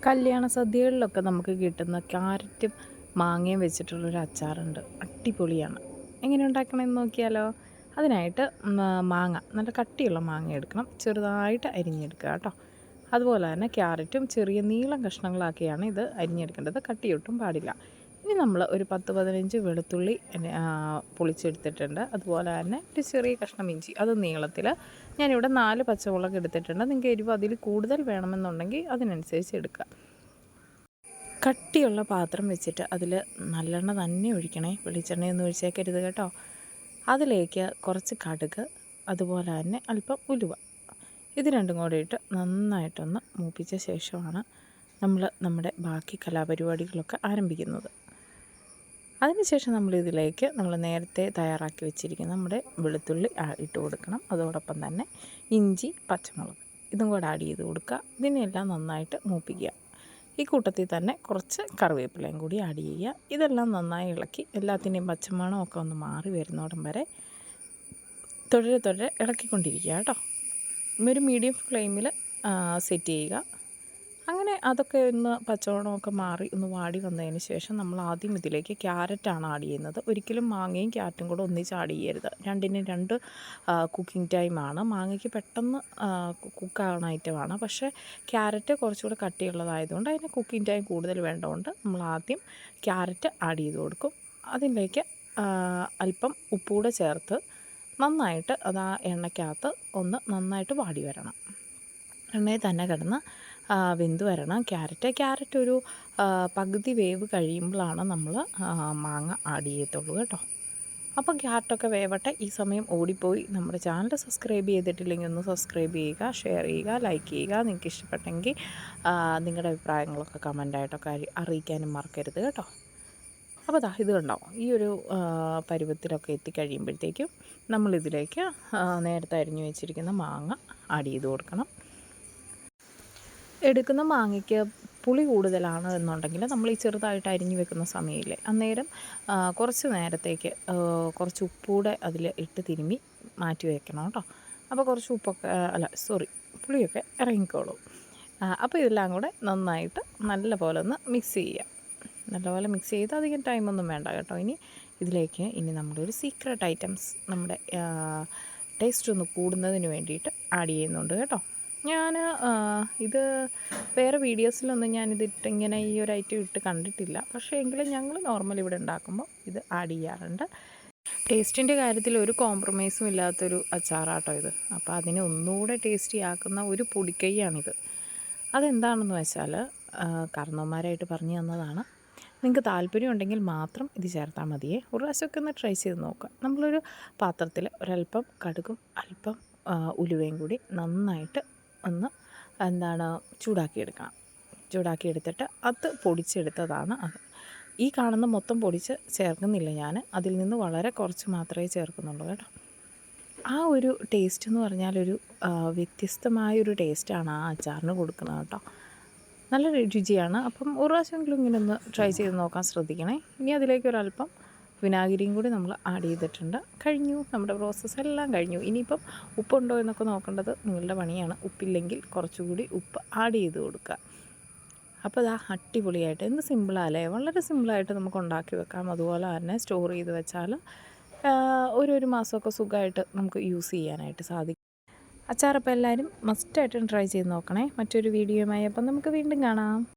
കല്യാണ സദ്യകളിലൊക്കെ നമുക്ക് കിട്ടുന്ന ക്യാരറ്റും മാങ്ങയും വെച്ചിട്ടുള്ളൊരു അച്ചാറുണ്ട്. അടിപൊളിയാണ്. എങ്ങനെ ഉണ്ടാക്കണമെന്ന് നോക്കിയാലോ? അതിനായിട്ട് മാങ്ങ നല്ല കട്ടിയുള്ള മാങ്ങ എടുക്കണം. ചെറുതായിട്ട് അരിഞ്ഞെടുക്കുക കേട്ടോ. അതുപോലെ തന്നെ ക്യാരറ്റും ചെറിയ നീളം കഷ്ണങ്ങളാക്കിയാണ് ഇത് അരിഞ്ഞെടുക്കേണ്ടത്. കട്ടിയൊട്ടും പാടില്ല. ഇനി നമ്മൾ ഒരു 10-15 വെളുത്തുള്ളി പൊളിച്ചെടുത്തിട്ടുണ്ട്. അതുപോലെ തന്നെ ഒരു ചെറിയ കഷ്ണം ഇഞ്ചി, അത് നീളത്തിൽ. ഞാനിവിടെ 4 പച്ചമുളക് എടുത്തിട്ടുണ്ട്. നിങ്ങൾക്ക് എരിവ് അതിൽ കൂടുതൽ വേണമെന്നുണ്ടെങ്കിൽ അതിനനുസരിച്ച് എടുക്കുക. കട്ടിയുള്ള പാത്രം വെച്ചിട്ട് അതിൽ നല്ലെണ്ണ തന്നെ ഒഴിക്കണേ, വെളിച്ചെണ്ണയൊന്നും ഒഴിച്ചേക്കരുത് കേട്ടോ. അതിലേക്ക് കുറച്ച് കടുക്, അതുപോലെ തന്നെ അല്പം ഉലുവ, ഇത് രണ്ടും കൂടെ ഇട്ട് നന്നായിട്ടൊന്ന് മൂപ്പിച്ച ശേഷമാണ് നമ്മൾ നമ്മുടെ ബാക്കി കലാപരിപാടികളൊക്കെ ആരംഭിക്കുന്നത്. അതിനുശേഷം നമ്മളിതിലേക്ക് നമ്മൾ നേരത്തെ തയ്യാറാക്കി വെച്ചിരിക്കുന്ന നമ്മുടെ വെളുത്തുള്ളി ഇട്ട് കൊടുക്കണം. അതോടൊപ്പം തന്നെ ഇഞ്ചി, പച്ചമുളക് ഇതും കൂടെ ആഡ് ചെയ്ത് കൊടുക്കുക. ഇതിനെല്ലാം നന്നായിട്ട് മൂപ്പിക്കുക. ഈ കൂട്ടത്തിൽ തന്നെ കുറച്ച് കറിവേപ്പിലയും കൂടി ആഡ് ചെയ്യുക. ഇതെല്ലാം നന്നായി ഇളക്കി എല്ലാത്തിൻ്റെയും പച്ചമണമൊക്കെ ഒന്ന് മാറി വരുന്നോടം വരെ തുടരെ ഇളക്കിക്കൊണ്ടിരിക്കുക കേട്ടോ. ഒരു മീഡിയം ഫ്ലെയിമിൽ സെറ്റ് ചെയ്യുക. അങ്ങനെ അതൊക്കെ ഒന്ന് പച്ചമണമൊക്കെ മാറി ഒന്ന് വാടി വന്നതിന് ശേഷം നമ്മൾ ആദ്യം ഇതിലേക്ക് ക്യാരറ്റാണ് ആഡ് ചെയ്യുന്നത്. ഒരിക്കലും മാങ്ങയും ക്യാരറ്റും കൂടെ ഒന്നിച്ച് ആഡ് ചെയ്യരുത്. രണ്ടിനും രണ്ട് കുക്കിംഗ് ടൈമാണ്. മാങ്ങയ്ക്ക് പെട്ടെന്ന് കുക്കാവുന്ന ഐറ്റമാണ്. പക്ഷേ ക്യാരറ്റ് കുറച്ചുകൂടെ കട്ടിയുള്ളതായതുകൊണ്ട് അതിന് കുക്കിംഗ് ടൈം കൂടുതൽ വേണ്ടതുകൊണ്ട് നമ്മൾ ആദ്യം ക്യാരറ്റ് ആഡ് ചെയ്ത് കൊടുക്കും. അതിലേക്ക് അല്പം ഉപ്പൂടെ ചേർത്ത് നന്നായിട്ട് അത് ആ എണ്ണയ്ക്കകത്ത് ഒന്ന് നന്നായിട്ട് വാടി വരണം. എണ്ണയിൽ തന്നെ കിടന്ന് വെന്ത് വരണം ക്യാരറ്റ് ഒരു പകുതി വേവ് കഴിയുമ്പോഴാണ് നമ്മൾ മാങ്ങ ആഡ് ചെയ്യത്തുള്ളൂ കേട്ടോ. അപ്പം ക്യാരറ്റൊക്കെ വേവട്ടെ. ഈ സമയം ഓടിപ്പോയി നമ്മുടെ ചാനൽ സബ്സ്ക്രൈബ് ചെയ്തിട്ടില്ലെങ്കിൽ ഒന്ന് സബ്സ്ക്രൈബ് ചെയ്യുക, ഷെയർ ചെയ്യുക, ലൈക്ക് ചെയ്യുക. നിങ്ങൾക്ക് ഇഷ്ടപ്പെട്ടെങ്കിൽ നിങ്ങളുടെ അഭിപ്രായങ്ങളൊക്കെ കമൻ്റായിട്ടൊക്കെ അറിയിക്കാനും മറക്കരുത് കേട്ടോ. അപ്പോൾ ഇത് കണ്ടോ, ഈ ഒരു പരുവത്തിലൊക്കെ എത്തിക്കഴിയുമ്പോഴത്തേക്കും നമ്മളിതിലേക്ക് നേരത്തെ അരിഞ്ഞു വെച്ചിരിക്കുന്ന മാങ്ങ ആഡ് ചെയ്ത് കൊടുക്കണം. എടുക്കുന്ന മാങ്ങയ്ക്ക് പുളി കൂടുതലാണ് എന്നുണ്ടെങ്കിൽ നമ്മൾ ഈ ചെറുതായിട്ട് അരിഞ്ഞു വെക്കുന്ന സമയമില്ലേ, അന്നേരം കുറച്ച് നേരത്തേക്ക് കുറച്ച് ഉപ്പൂടെ അതിൽ ഇട്ട് തിരുമ്മി മാറ്റി വയ്ക്കണം കേട്ടോ. അപ്പോൾ കുറച്ച് പുളിയൊക്കെ ഇറങ്ങിക്കോളും. അപ്പോൾ ഇതെല്ലാം കൂടെ നന്നായിട്ട് നല്ലപോലെ ഒന്ന് മിക്സ് ചെയ്യുക. നല്ലപോലെ മിക്സ് ചെയ്ത് അധികം ടൈമൊന്നും വേണ്ട കേട്ടോ. ഇതിലേക്ക് നമ്മളൊരു സീക്രട്ട് ഐറ്റംസ് നമ്മുടെ ടേസ്റ്റ് ഒന്ന് കൂടുന്നതിന് വേണ്ടിയിട്ട് ആഡ് ചെയ്യുന്നുണ്ട് കേട്ടോ. ഞാൻ ഇത് വേറെ വീഡിയോസിലൊന്നും ഇങ്ങനെ ഈ ഒരു ഐറ്റം ഇട്ട് കണ്ടിട്ടില്ല. പക്ഷേ എങ്കിലും ഞങ്ങൾ നോർമൽ ഇവിടെ ഉണ്ടാക്കുമ്പോൾ ഇത് ആഡ് ചെയ്യാറുണ്ട്. ടേസ്റ്റിൻ്റെ കാര്യത്തിൽ ഒരു കോംപ്രമൈസും ഇല്ലാത്തൊരു അച്ചാറാട്ടോ ഇത്. അപ്പോൾ അതിനെ ഒന്നുകൂടെ ടേസ്റ്റി ആക്കുന്ന ഒരു പൊടിക്കൈയാണിത്. അതെന്താണെന്ന് വെച്ചാൽ കാരണവന്മാരായിട്ട് പറഞ്ഞു തന്നതാണ്. നിങ്ങൾക്ക് താല്പര്യം ഉണ്ടെങ്കിൽ മാത്രം ഇത് ചേർത്താൽ മതിയേ. ഒരു പ്രാവശ്യമൊക്കെ ഒന്ന് ട്രൈ ചെയ്ത് നോക്കുക. നമ്മളൊരു പാത്രത്തിൽ ഒരല്പം കടുകും അല്പം ഉലുവയും കൂടി നന്നായിട്ട് ഒന്ന് ചൂടാക്കിയെടുത്തിട്ട് അത് പൊടിച്ചെടുത്തതാണ് അത്. ഈ കാണുന്ന മൊത്തം പൊടിച്ച് ചേർക്കുന്നില്ല ഞാൻ. അതിൽ നിന്ന് വളരെ കുറച്ച് മാത്രമേ ചേർക്കുന്നുള്ളൂ കേട്ടോ. ആ ഒരു ടേസ്റ്റ് എന്ന് പറഞ്ഞാൽ വ്യത്യസ്തമായൊരു ടേസ്റ്റാണ് ആ അച്ചാറിന് കൊടുക്കുന്നത് കേട്ടോ. നല്ല രുചിയാണ്. അപ്പം ഒരു പ്രാവശ്യമെങ്കിലും ഇങ്ങനെ ഒന്ന് ട്രൈ ചെയ്ത് നോക്കാൻ ശ്രദ്ധിക്കണേ. ഇനി അതിലേക്ക് ഒരല്പം വിനാഗിരിയും കൂടി നമ്മൾ ആഡ് ചെയ്തിട്ടുണ്ട്. കഴിഞ്ഞു, നമ്മുടെ പ്രോസസ്സ് എല്ലാം കഴിഞ്ഞു. ഇനിയിപ്പം ഉപ്പുണ്ടോ എന്നൊക്കെ നോക്കേണ്ടത് നിങ്ങളുടെ പണിയാണ്. ഉപ്പില്ലെങ്കിൽ കുറച്ചുകൂടി ഉപ്പ് ആഡ് ചെയ്ത് കൊടുക്കുക. അപ്പോൾ അടിപൊളിയായിട്ട്, എന്ത് സിമ്പിളല്ലേ, വളരെ സിമ്പിളായിട്ട് നമുക്ക് ഉണ്ടാക്കി വെക്കാം. അതുപോലെ തന്നെ സ്റ്റോർ ചെയ്ത് വെച്ചാൽ ഒരു മാസമൊക്കെ സുഖമായിട്ട് നമുക്ക് യൂസ് ചെയ്യാനായിട്ട് സാധിക്കും. അച്ചാറപ്പോൾ എല്ലാവരും മസ്റ്റായിട്ടും ട്രൈ ചെയ്ത് നോക്കണേ. മറ്റൊരു വീഡിയോയുമായി അപ്പം നമുക്ക് വീണ്ടും കാണാം.